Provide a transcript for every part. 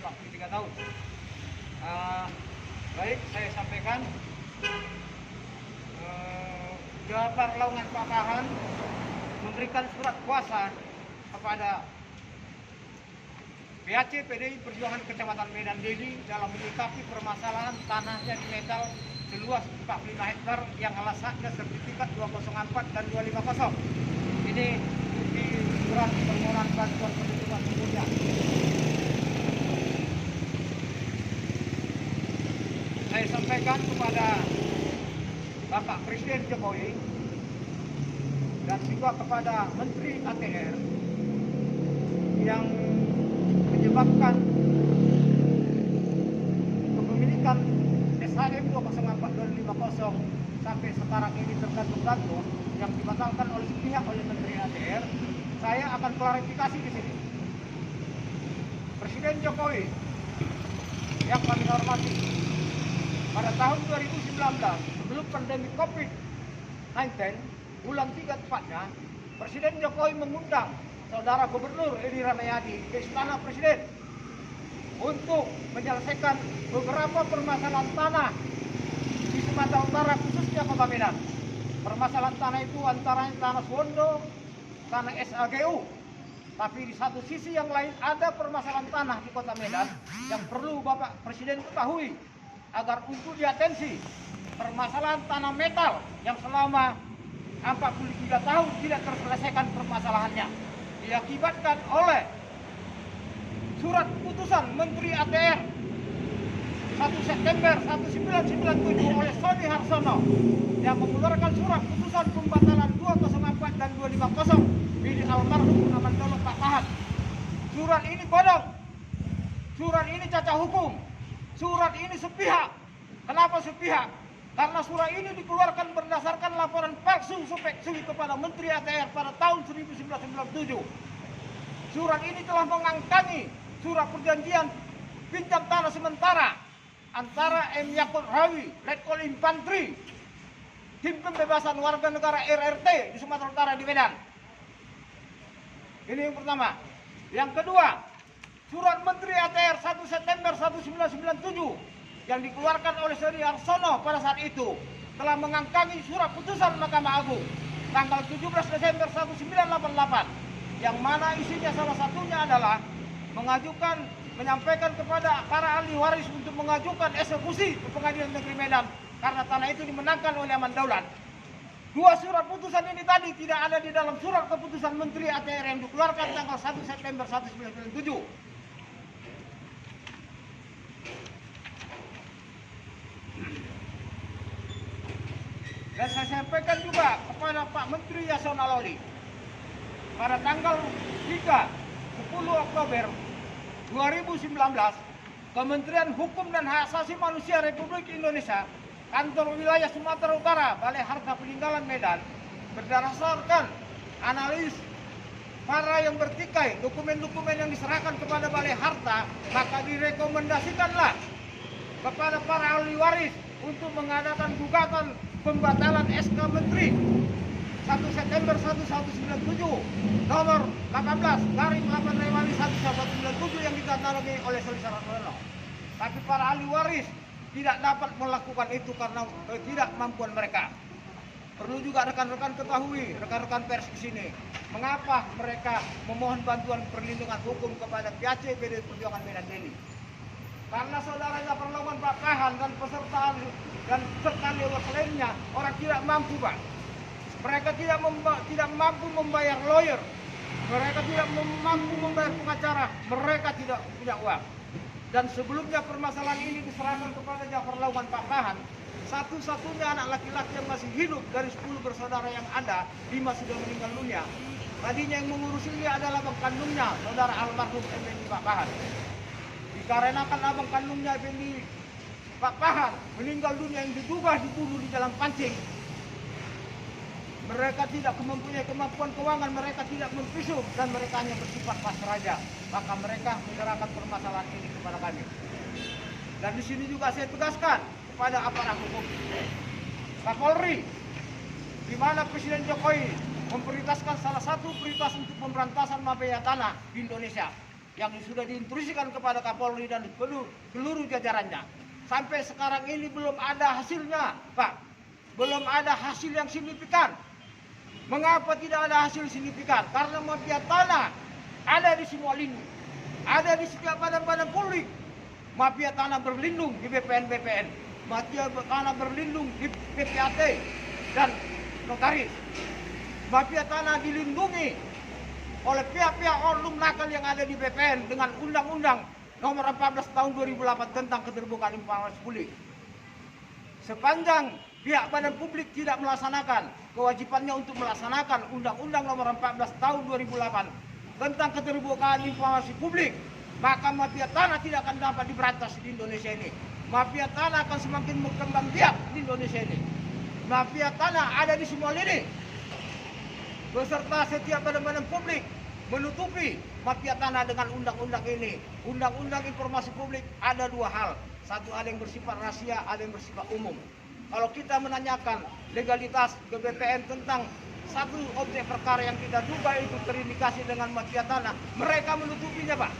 43 tahun. Baik, saya sampaikan Jabar Laungan Pakahan memberikan surat kuasa kepada PAC PDI Perjuangan Kecamatan Medan Deli dalam menyikapi permasalahan tanahnya di Metal seluas 45 hektar yang alasannya sertifikat 204 dan 250. Ini di surat permohonan bantuan perlindungan sebelumnya. Saya sampaikan kepada Bapak Presiden Jokowi dan juga kepada Menteri ATR yang menyebabkan kepemilikan SHM 204-250 sampai sekarang ini tergantung-gantung yang dibatalkan oleh pihak oleh Menteri ATR. Saya akan klarifikasi di sini. Presiden Jokowi yang kami hormati, pada tahun 2019 sebelum pandemi COVID-19 bulan 3 tepatnya, Presiden Jokowi mengundang Saudara Gubernur Edi Rahmayadi ke Istana Presiden untuk menyelesaikan beberapa permasalahan tanah di Sumatera Utara, khususnya Kota Medan. Permasalahan tanah itu antaranya tanah Swondo, tanah SAGU. Tapi di satu sisi yang lain ada permasalahan tanah di Kota Medan yang perlu Bapak Presiden ketahui agar untuk diatensi. Permasalahan tanah metal yang selama 43 tahun tidak terselesaikan permasalahannya, diakibatkan oleh surat keputusan Menteri ATR 1 September 1997 oleh Sony Harsono yang mengeluarkan surat keputusan pembatalan 204 dan 250 milik almarhum Amandolo Pakahan. Surat ini bodong, surat ini cacat hukum, surat ini sepihak. Kenapa sepihak? Karena surat ini dikeluarkan berdasarkan laporan palsu Supexui kepada Menteri ATR pada tahun 1997. Surat ini telah mengangkangi surat perjanjian pinjam tanah sementara antara M. Yakut Rawi, Letkol Infantri, Tim Pembebasan Warga Negara RRT di Sumatera Utara di Medan. Ini yang pertama. Yang kedua, surat Menteri ATR 1 September 1997 yang dikeluarkan oleh Sony Harsono pada saat itu telah mengangkangi surat putusan Mahkamah Agung tanggal 17 Desember 1988 yang mana isinya salah satunya adalah menyampaikan kepada para ahli waris untuk mengajukan eksekusi ke Pengadilan Negeri Medan karena tanah itu dimenangkan oleh Aman Daulat. Dua surat putusan ini tadi tidak ada di dalam surat keputusan Menteri ATR yang dikeluarkan tanggal 1 September 1997. Dan saya sampaikan juga kepada Pak Menteri Yasona Lawli pada tanggal 10 Oktober 2019, Kementerian Hukum dan Hak Asasi Manusia Republik Indonesia, Kantor Wilayah Sumatera Utara, Balai Harta Peninggalan Medan, berdasarkan analis para yang bertikai dokumen-dokumen yang diserahkan kepada Balai Harta, maka direkomendasikanlah kepada para ahli waris untuk mengadakan gugatan pembatalan SK Menteri 1 September 1997 nomor 18/8/1997 yang ditandatangani oleh Sony Harsono. Tapi para ahli waris tidak dapat melakukan itu karena ketidakmampuan mereka. Perlu juga rekan-rekan ketahui, rekan-rekan pers di sini, mengapa mereka memohon bantuan perlindungan hukum kepada PAC PDI Perjuangan Medan Deli. Karena saudara Jabar Laungan Pakahan dan peserta dan serta lewat lainnya orang tidak mampu, Pak. Mereka tidak mampu membayar lawyer, mereka tidak mampu membayar pengacara, mereka tidak punya uang. Dan sebelumnya permasalahan ini diserahkan kepada Jabar Laungan Pakahan, satu-satunya anak laki-laki yang masih hidup dari 10 bersaudara yang ada, 5 sudah meninggal dunia. Tadinya yang mengurus ini adalah abang kandungnya, saudara almarhum Effendi Pakahan. Dikarenakan abang kandungnya Effendi Pakahan meninggal dunia yang diduga dibunuh di dalam pancing, mereka tidak mempunyai kemampuan keuangan, mereka tidak memvisum dan mereka hanya bersifat pasraja. Maka mereka menyerahkan permasalahan ini kepada kami. Dan di sini juga saya tegaskan kepada aparat hukum, Kapolri, di mana Presiden Jokowi memprioritaskan salah satu prioritas untuk pemberantasan mafia tanah di Indonesia, yang sudah diinstruksikan kepada Kapolri dan seluruh jajarannya. Sampai sekarang ini belum ada hasilnya, Pak. Belum ada hasil yang signifikan. Mengapa tidak ada hasil signifikan? Karena mafia tanah ada di semua lini, ada di setiap badan-badan publik. Mafia tanah berlindung di BPN, mafia tanah berlindung di PPAT dan notaris. Mafia tanah dilindungi oleh pihak-pihak oknum nakal yang ada di BPN dengan Undang-Undang Nomor 14 Tahun 2008 tentang keterbukaan informasi publik. Sepanjang pihak badan publik tidak melaksanakan kewajibannya untuk melaksanakan Undang-Undang Nomor 14 Tahun 2008 tentang keterbukaan informasi publik, maka mafia tanah tidak akan dapat diberantas di Indonesia ini. Mafia tanah akan semakin berkembang biak di Indonesia ini. Mafia tanah ada di semua lini, beserta setiap badan-badan publik menutupi mafia tanah dengan undang-undang ini. Undang-undang informasi publik ada dua hal. Satu ada yang bersifat rahasia, ada yang bersifat umum. Kalau kita menanyakan legalitas ke BPN tentang satu objek perkara yang kita duga itu terindikasi dengan mafia tanah, mereka menutupinya, Pak.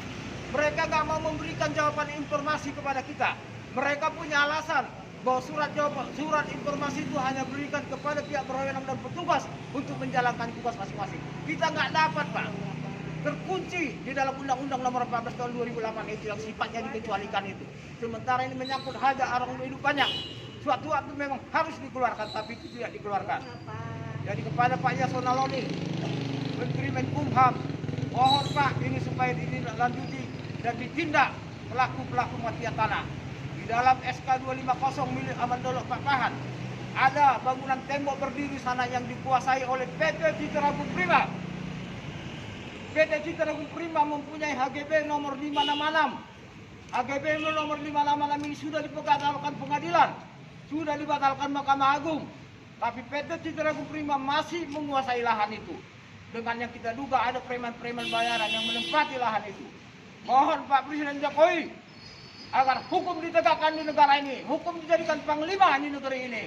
Mereka nggak mau memberikan jawaban informasi kepada kita. Mereka punya alasan bahwa surat informasi itu hanya berikan kepada pihak berwenang dan petugas untuk menjalankan tugas masing-masing. Kita nggak dapat, Pak. Terkunci di dalam Undang-Undang Nomor 14 Tahun 2008 itu yang sifatnya dikecualikan itu. Sementara ini menyangkut hajat orang hidup banyak. Suatu waktu memang harus dikeluarkan, tapi itu tidak dikeluarkan. Jadi kepada Pak Yasona Lawli, Menteri Menkumham, mohon Pak ini supaya ditindaklanjuti dan ditindak pelaku-pelaku mafia tanah. Di dalam SK 250 milik Amandolo Pak Pahan, ada bangunan tembok berdiri sana yang dikuasai oleh PT Citra Agung Prima. PT Citra Agung Prima mempunyai HGB nomor 566. HGB nomor 566 ini sudah dibatalkan pengadilan, sudah dibatalkan Mahkamah Agung. Tapi PT Citra Agung Prima masih menguasai lahan itu. Dengan yang kita duga ada preman-preman bayaran yang menempati lahan itu. Mohon Pak Presiden Jokowi agar hukum ditegakkan di negara ini, hukum dijadikan panglima di negeri ini.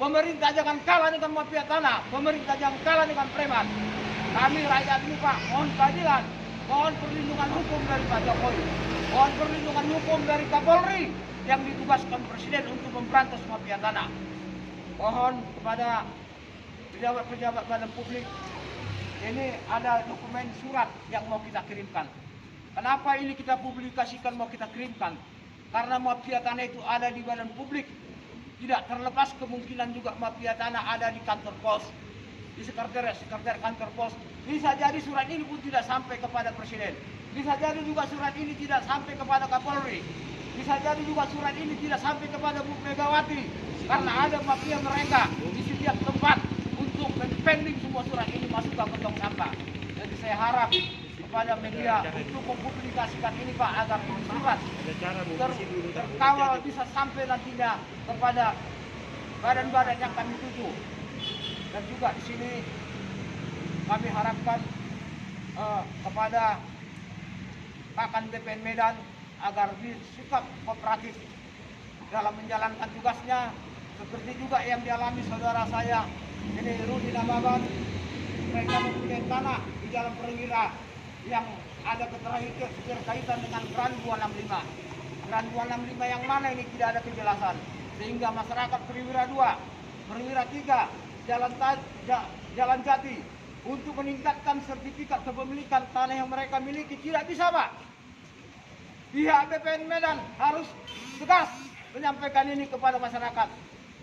Pemerintah jangan kalah dengan mafia tanah, pemerintah jangan kalah dengan preman. Kami rakyat ini, Pak, mohon keadilan, mohon perlindungan hukum dari Pak Jokowi, mohon perlindungan hukum dari Kapolri yang ditugaskan Presiden untuk memberantas mafia tanah. Mohon kepada pejabat-pejabat badan publik, ini ada dokumen surat yang mau kita kirimkan. Kenapa ini kita publikasikan, mau kita kirimkan? Karena mafia tanah itu ada di badan publik. Tidak terlepas kemungkinan juga mafia tanah ada di kantor pos, di sekretariat kantor pos. Bisa jadi surat ini pun tidak sampai kepada Presiden. Bisa jadi juga surat ini tidak sampai kepada Kapolri. Bisa jadi juga surat ini tidak sampai kepada Bu Megawati. Karena ada mafia mereka di setiap tempat untuk pending semua surat ini masuk ke tong sampah. Jadi saya harap kepada media untuk mempublikasikan ini, Pak, agar surat terkawal bisa sampai nantinya kepada badan-badan yang kami tuju. Dan juga di sini kami harapkan kepada Kakan BPN Medan agar bersikap kooperatif dalam menjalankan tugasnya, seperti juga yang dialami saudara saya ini Rudi Nababan. Mereka mempunyai tanah di Jalan Perwira yang ada keterkaitan dengan Gran 265. Gran 265 yang mana ini tidak ada kejelasan, sehingga masyarakat Perwira 2, Perwira 3, Jalan Jati untuk meningkatkan sertifikat kepemilikan tanah yang mereka miliki tidak bisa, Pak. Pihak BPN Medan harus tegas menyampaikan ini kepada masyarakat.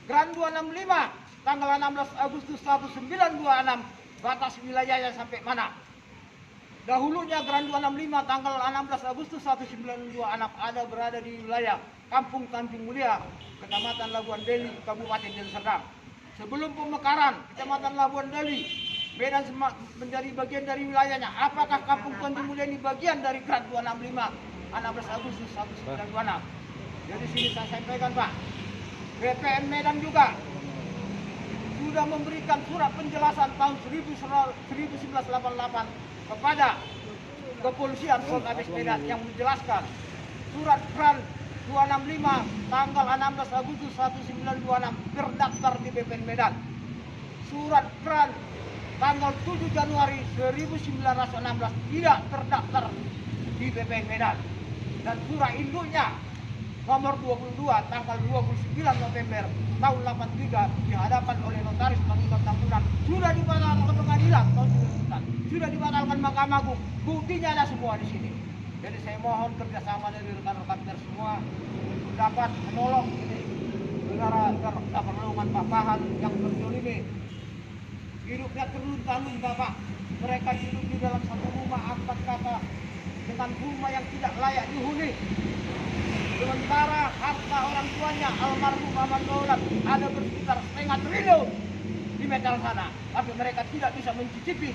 Gran 265 tanggal 16 Agustus 1926 batas wilayahnya sampai mana? Dahulunya Gran 265 tanggal 16 Agustus 1926 ada berada di wilayah Kampung Tanjung Mulia, Kecamatan Labuan Deli, Kabupaten Deli Serdang. Sebelum pemekaran Kecamatan Labuan Deli, Medan menjadi bagian dari wilayahnya. Apakah Kampung Tanjung Mulia ini bagian dari Gran 265 16 Agustus 1926? Jadi sini saya sampaikan, Pak, BPN Medan juga sudah memberikan surat penjelasan tahun 1988 kepada Kepolisian Polres Medan yang menjelaskan surat Gran 265 tanggal 16 Agustus 1926 terdaftar di BPN Medan. Surat Gran tanggal 7 Januari 1916 tidak terdaftar di BPN Medan. Dan surat induknya nomor 22 tanggal 29 November tahun 83 di hadapan oleh notaris mengikat tambunan sudah dibatalkan ke pengadilan tahun 2009, sudah dibatalkan Mahkamah Agung. Buktinya ada semua di sini. Jadi saya mohon kerjasama dari rekan-rekan semua untuk dapat menolong ini negara perlindungan Pak Pahan yang ini hidupnya terlunta-lunta Bapak. Mereka hidup di dalam satu rumah 4 kakak dengan rumah yang tidak layak dihuni. Sementara harta orang tuanya almarhum Maman Daulat ada bersekitar setengah triliun di Medan sana, tapi mereka tidak bisa mencicipi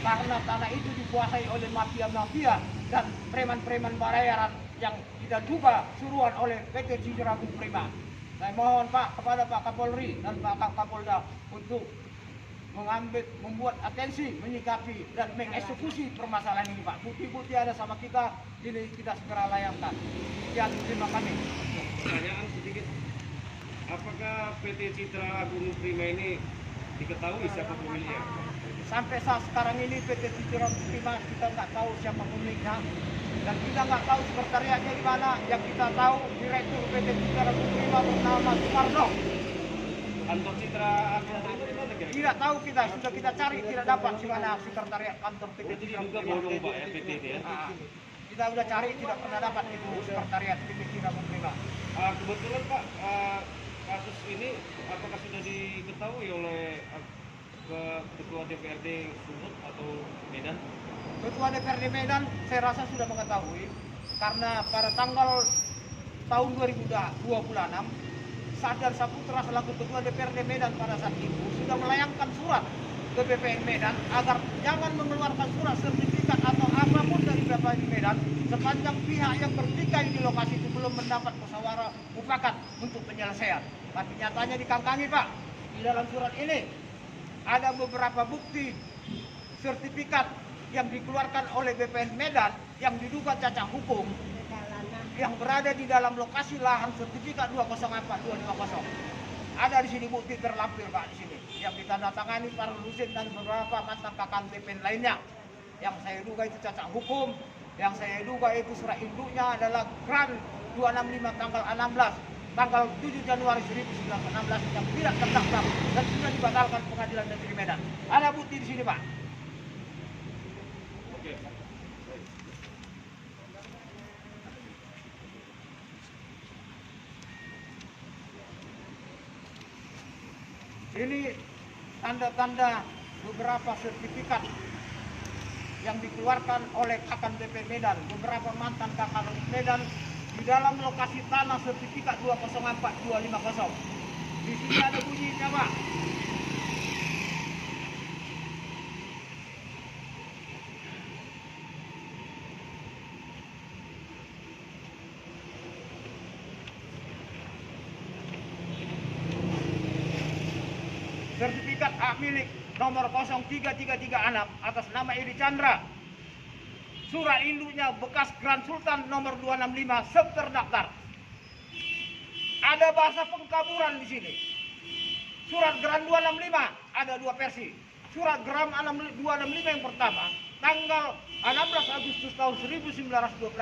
karena tanah itu dikuasai oleh mafia-mafia dan preman-preman bayaran yang tidak juga suruhan oleh PT Cijeragung Prima. Saya mohon Pak kepada Pak Kapolri dan Pak Kapolda untuk membuat atensi, menyikapi dan mengeksekusi permasalahan ini Pak. Bukti-bukti ada sama kita, ini kita segera layangkan. Sekian, terima kasih. Pertanyaan sedikit, apakah PT Citra Agung Prima ini diketahui siapa pemiliknya? Sampai saat sekarang ini PT Citra Agung Prima kita nggak tahu siapa pemiliknya dan kita nggak tahu sekretariatnya di mana. Yang kita tahu direktur PT Citra Agung Prima bernama Sumarno. Kantor Citra Agung Prima di mana kira-kira? Tidak tahu kita, sudah kita cari tidak dapat di mana sekretariat kantor PT Berarti Citra Agung diduga Prima. bodong Pak ya PT ini ya? Kita udah cari tidak pernah dapat itu sekretariat PT Citra Agung Prima. Kebetulan Pak, kasus ini apakah sudah diketahui oleh Ketua DPRD Sumut atau Medan? Ketua DPRD Medan saya rasa sudah mengetahui karena pada tanggal tahun 2026 Sadar Saputra selaku Ketua DPRD Medan pada saat itu sudah melayangkan surat ke BPN Medan agar jangan mengeluarkan surat sertifikat atau apapun dari BPN Medan sepanjang pihak yang bertikai di lokasi itu belum mendapat musyawarah mufakat untuk penyelesaian. Tapi nyatanya dikangkangi Pak, di dalam surat ini ada beberapa bukti sertifikat yang dikeluarkan oleh BPN Medan yang diduga cacat hukum yang berada di dalam lokasi lahan sertifikat 204-250. Ada di sini bukti terlampir Pak di sini yang ditandatangani para Husin dan beberapa mantan kakak BPN lainnya. Yang saya duga itu cacat hukum, yang saya duga itu surat induknya adalah Gran 265 tanggal 16 tanggal 7 Januari 1916 yang tidak terdaftar dan sudah dibatalkan Pengadilan Negeri Medan. Ada bukti di sini Pak. Oke. Ini tanda-tanda beberapa sertifikat yang dikeluarkan oleh kakak BP Medan, beberapa mantan kakak Medan di dalam lokasi tanah sertifikat 204-250. Di sini ada bunyinya Pak. Sertifikat hak milik nomor 0333 atas nama Edi Chandra. Surat induknya bekas Grand Sultan nomor 265 terdaftar. Ada bahasa pengkaburan di sini. Surat Grand 265 ada dua versi. Surat Grand 265 yang pertama tanggal 16 Agustus tahun 1926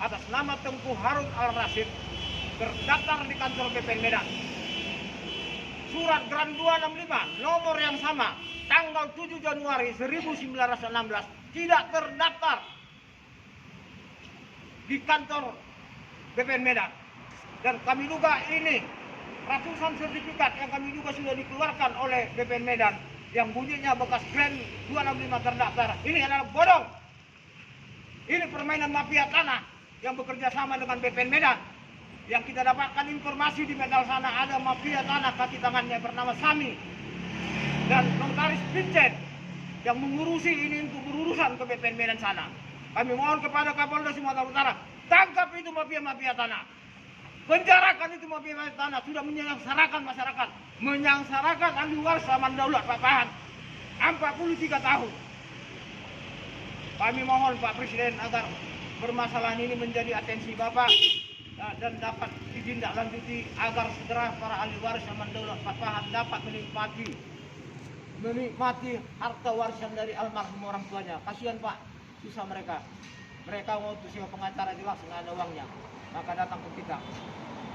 atas nama Tengku Harun Al-Rasyid terdaftar di kantor BPN Medan. Surat Grand 265 nomor yang sama tanggal 7 Januari 1916 tidak terdaftar di kantor BPN Medan. Dan kami duga ini ratusan sertifikat yang kami duga sudah dikeluarkan oleh BPN Medan yang bunyinya bekas Grand 265 terdaftar. Ini adalah bodong. Ini permainan mafia tanah yang bekerja sama dengan BPN Medan. Yang kita dapatkan informasi di Medan sana ada mafia tanah kaki tangannya bernama Sami dan notaris Vincent yang mengurusi ini untuk berurusan ke BPN Medan sana. Kami mohon kepada Kapolda Sumatera Utara, tangkap itu mafia-mafia tanah, penjarakan itu mafia-mafia tanah, sudah menyengsarakan masyarakat, menyengsarakan ahli waris Maman Daulat Pak Pahan 43 tahun. Kami mohon Pak Presiden agar permasalahan ini menjadi atensi Bapak dan dapat ditindaklanjuti agar segera para ahli waris Maman Daulat Pak Pahan dapat menikmati harta warisan dari almarhum orang tuanya. Kasihan Pak, susah mereka. mereka mau untuk sewa pengacara jelas nggak ada uangnya, maka datang ke kita.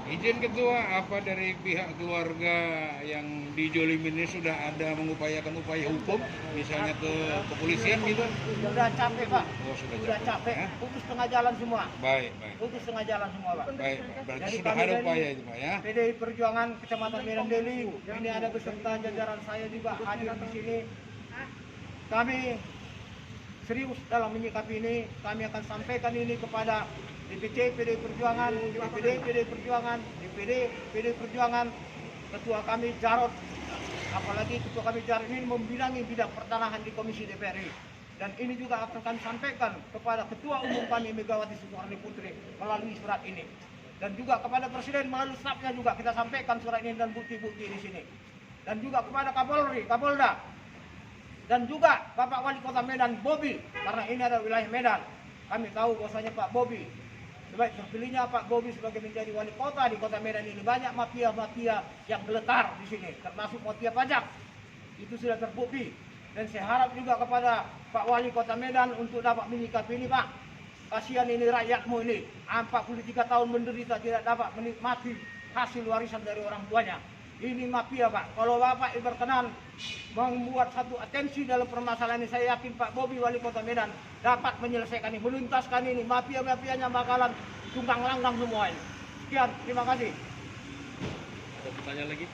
Izin Ketua, apa dari pihak keluarga yang dijolimin ini sudah ada mengupayakan upaya hukum, misalnya ke kepolisian gitu? Sudah capek Pak, Oh, sudah capek, ya? putus tengah jalan semua, Baik, baik. putus tengah jalan semua Pak. Baik, berarti Jadi sudah kami ada dari upaya itu Pak ya? PDI Perjuangan Kecamatan Medan Deli, ini ada beserta jajaran saya juga hadir di sini. Kami serius dalam menyikapi ini, kami akan sampaikan ini kepada DPC PDI Perjuangan, DPD PDI Perjuangan, DPD PDI Perjuangan, ketua kami Jarod, apalagi ketua kami Jarod ini membidangi bidang pertanahan di Komisi DPR RI. Dan ini juga akan kami sampaikan kepada ketua umum kami Megawati Soekarno Putri melalui surat ini. Dan juga kepada Presiden melalui stafnya juga kita sampaikan surat ini dan bukti-bukti di sini. Dan juga kepada Kapolri, Kapolda, dan juga Bapak Wali Kota Medan Bobi, karena ini ada wilayah Medan. Kami tahu bahwasanya Pak Bobi, sebaik terpilihnya Pak Bobi sebagai menjadi wali kota di Kota Medan ini, banyak mafia-mafia yang geletar di sini, termasuk mafia pajak. Itu sudah terbukti. Dan saya harap juga kepada Pak Wali Kota Medan untuk dapat menyikapi ini Pak. Kasihan ini rakyatmu ini, 43 tahun menderita tidak dapat menikmati hasil warisan dari orang tuanya. Ini mafia Pak. Kalau Bapak berkenan membuat satu atensi dalam permasalahan ini, saya yakin Pak Bobi Wali Kota Medan dapat menyelesaikan ini, menuntaskan ini. Mafia-mafianya bakalan tunggang langgang semua ini. Sekian, terima kasih. Ada pertanyaan lagi?